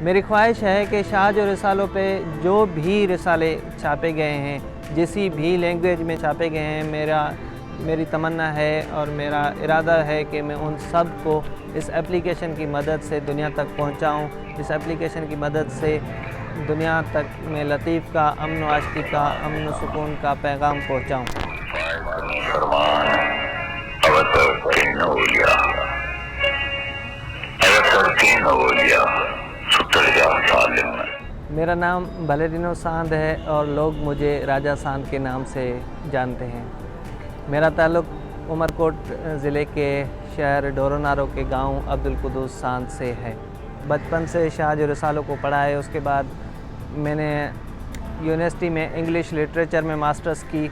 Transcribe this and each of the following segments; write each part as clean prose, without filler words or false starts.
میری خواہش ہے کہ شاہ جو رسالوں پہ جو بھی رسالے چھاپے گئے ہیں، جسی بھی لینگویج میں چھاپے گئے ہیں، میری تمنا ہے اور میرا ارادہ ہے کہ میں ان سب کو اس اپلیکیشن کی مدد سے دنیا تک پہنچاؤں۔ اس اپلیکیشن کی مدد سے دنیا تک میں لطیف کا امن و عاشقی کا، امن و سکون کا پیغام پہنچاؤں۔ میرا نام بلیڈینو ساندھ ہے اور لوگ مجھے راجہ ساندھ کے نام سے جانتے ہیں۔ میرا تعلق عمر کوٹ ضلع کے شہر ڈورونارو کے گاؤں عبدالقدوس ساندھ سے ہے۔ بچپن سے شاہ جو رسالوں کو پڑھا ہے۔ اس کے بعد میں نے یونیورسٹی میں انگلش لٹریچر میں ماسٹرز کی۔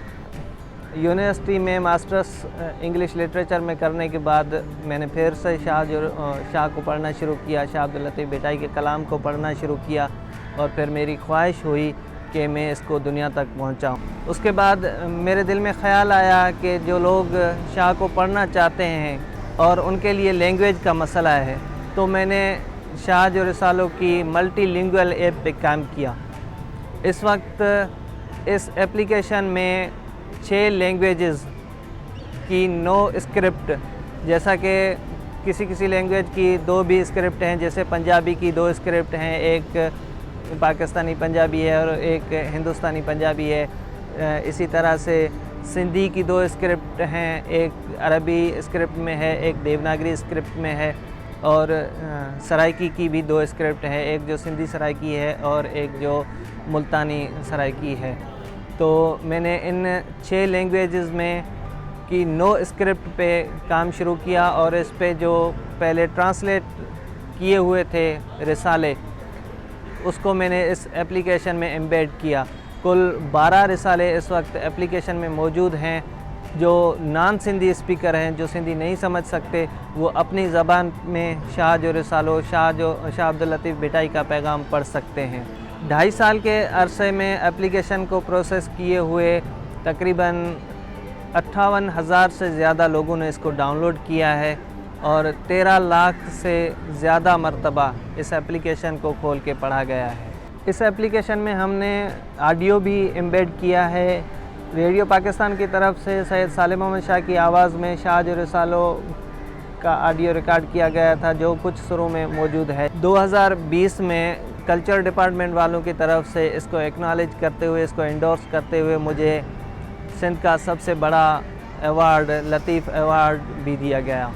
یونیورسٹی میں ماسٹرز انگلش لٹریچر میں کرنے کے بعد میں نے پھر سے شاہ کو پڑھنا شروع کیا، شاہ عبداللطیف بھٹائی کے کلام کو پڑھنا شروع کیا، اور پھر میری خواہش ہوئی کہ میں اس کو دنیا تک پہنچاؤں۔ اس کے بعد میرے دل میں خیال آیا کہ جو لوگ شاہ کو پڑھنا چاہتے ہیں اور ان کے لیے لینگویج کا مسئلہ ہے، تو میں نے شاہ جو رسالوں کی ملٹی لنگول ایپ پہ کام کیا۔ اس وقت اس اپلیکیشن میں 6 لینگویجز کی 9 اسکرپٹ، جیسا کہ کسی لینگویج کی 2 بھی اسکرپٹ ہیں، جیسے پنجابی کی 2 اسکرپٹ ہیں، ایک پاکستانی پنجابی ہے اور ایک ہندوستانی پنجابی ہے۔ اسی طرح سے سندھی کی 2 اسکرپٹ ہیں، ایک عربی اسکرپٹ میں ہے، ایک دیوناگری اسکرپٹ میں ہے، اور سرائکی کی بھی 2 اسکرپٹ ہے، ایک جو سندھی سرائکی ہے اور ایک جو ملتانی سرائکی ہے۔ تو میں نے ان 6 لینگویجز میں کی 9 اسکرپٹ پہ کام شروع کیا، اور اس پہ جو پہلے ٹرانسلیٹ کیے ہوئے تھے رسالے، اس کو میں نے اس اپلیکیشن میں ایمبیڈ کیا۔ کل 12 رسالے اس وقت اپلیکیشن میں موجود ہیں۔ جو نان سندھی اسپیکر ہیں، جو سندھی نہیں سمجھ سکتے، وہ اپنی زبان میں شاہ جو رسالوں، شاہ عبداللطیف بھٹائی کا پیغام پڑھ سکتے ہیں۔ 2.5 سال کے عرصے میں اپلیکیشن کو پروسیس کیے ہوئے تقریباً 58,000 سے زیادہ لوگوں نے اس کو ڈاؤن لوڈ کیا ہے، اور 13 لاکھ سے زیادہ مرتبہ اس اپلیکیشن کو کھول کے پڑھا گیا ہے۔ اس اپلیکیشن میں ہم نے آڈیو بھی ایمبیڈ کیا ہے۔ ریڈیو پاکستان کی طرف سے سید سالم احمد شاہ کی آواز میں شاہ جو رسالوں کا آڈیو ریکارڈ کیا گیا تھا، جو کچھ سروں میں موجود ہے۔ 2020 میں کلچر ڈپارٹمنٹ والوں کی طرف سے اس کو ایکنالج کرتے ہوئے، اس کو انڈورس کرتے ہوئے مجھے سندھ کا سب سے بڑا ایوارڈ، لطیف ایوارڈ بھی دیا گیا۔